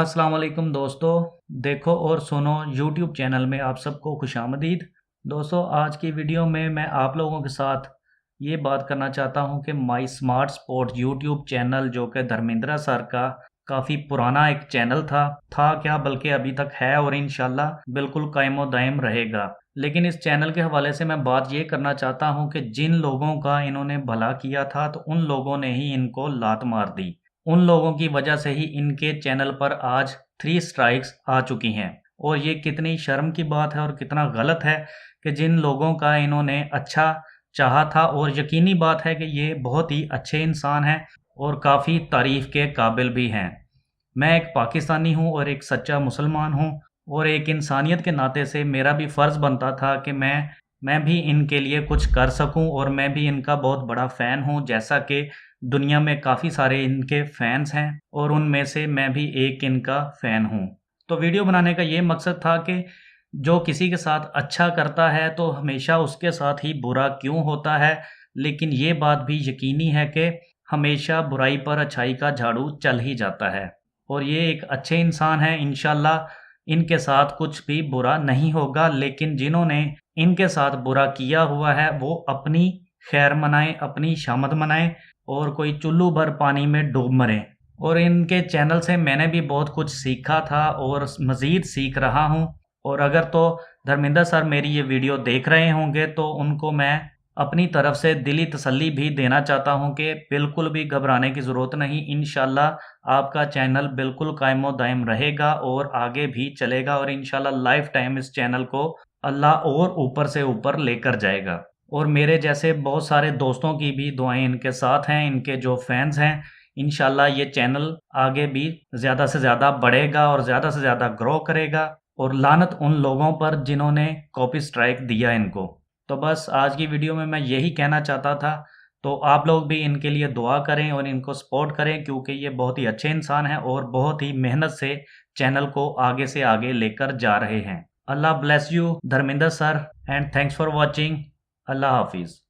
अस्सलाम वालेकुम दोस्तों। देखो और सुनो यूट्यूब चैनल में आप सबको खुश आमदीद। दोस्तों, आज की वीडियो में मैं आप लोगों के साथ ये बात करना चाहता हूँ कि माई स्मार्ट स्पोर्ट यूट्यूब चैनल जो कि धर्मेंद्र सर का काफ़ी पुराना एक चैनल था क्या बल्कि अभी तक है और इंशाल्लाह बिल्कुल कायमो दायम रहेगा। लेकिन इस चैनल के हवाले से मैं बात ये करना चाहता हूँ कि जिन लोगों का इन्होंने भला किया था तो उन लोगों ने ही इनको लात मार दी। उन लोगों की वजह से ही इनके चैनल पर आज 3 स्ट्राइक्स आ चुकी हैं। और ये कितनी शर्म की बात है और कितना गलत है कि जिन लोगों का इन्होंने अच्छा चाहा था, और यकीनी बात है कि ये बहुत ही अच्छे इंसान हैं और काफ़ी तारीफ़ के काबिल भी हैं। मैं एक पाकिस्तानी हूँ और एक सच्चा मुसलमान हूँ, और एक इंसानियत के नाते से मेरा भी फ़र्ज़ बनता था कि मैं भी इनके लिए कुछ कर सकूं, और मैं भी इनका बहुत बड़ा फ़ैन हूं, जैसा कि दुनिया में काफ़ी सारे इनके फ़ैन्स हैं और उनमें से मैं भी एक इनका फ़ैन हूं। तो वीडियो बनाने का ये मकसद था कि जो किसी के साथ अच्छा करता है तो हमेशा उसके साथ ही बुरा क्यों होता है, लेकिन ये बात भी यकीनी है कि हमेशा बुराई पर अच्छाई का झाड़ू चल ही जाता है। और ये एक अच्छे इंसान हैं, इंशाल्लाह इनके साथ कुछ भी बुरा नहीं होगा। लेकिन जिन्होंने इनके साथ बुरा किया हुआ है वो अपनी खैर मनाएं, अपनी शामत मनाएं और कोई चुल्लू भर पानी में डूब मरें। और इनके चैनल से मैंने भी बहुत कुछ सीखा था और मज़ीद सीख रहा हूं। और अगर तो धर्मेंद्र सर मेरी ये वीडियो देख रहे होंगे तो उनको मैं अपनी तरफ से दिली तसल्ली भी देना चाहता हूं कि बिल्कुल भी घबराने की ज़रूरत नहीं। इंशाल्लाह आपका चैनल बिल्कुल कायमो दायम रहेगा और आगे भी चलेगा, और इंशाल्लाह लाइफ टाइम इस चैनल को अल्लाह और ऊपर से ऊपर लेकर जाएगा। और मेरे जैसे बहुत सारे दोस्तों की भी दुआएं इनके साथ हैं, इनके जो फैंस हैं। इंशाल्लाह ये चैनल आगे भी ज़्यादा से ज़्यादा बढ़ेगा और ज़्यादा से ज़्यादा ग्रो करेगा। और लानत उन लोगों पर जिन्होंने कॉपी स्ट्राइक दिया इनको। तो बस आज की वीडियो में मैं यही कहना चाहता था। तो आप लोग भी इनके लिए दुआ करें और इनको सपोर्ट करें, क्योंकि ये बहुत ही अच्छे इंसान हैं और बहुत ही मेहनत से चैनल को आगे से आगे लेकर जा रहे हैं। अल्लाह bless you Dharmendra sir, and thanks for watching. अल्लाह हाफिज़।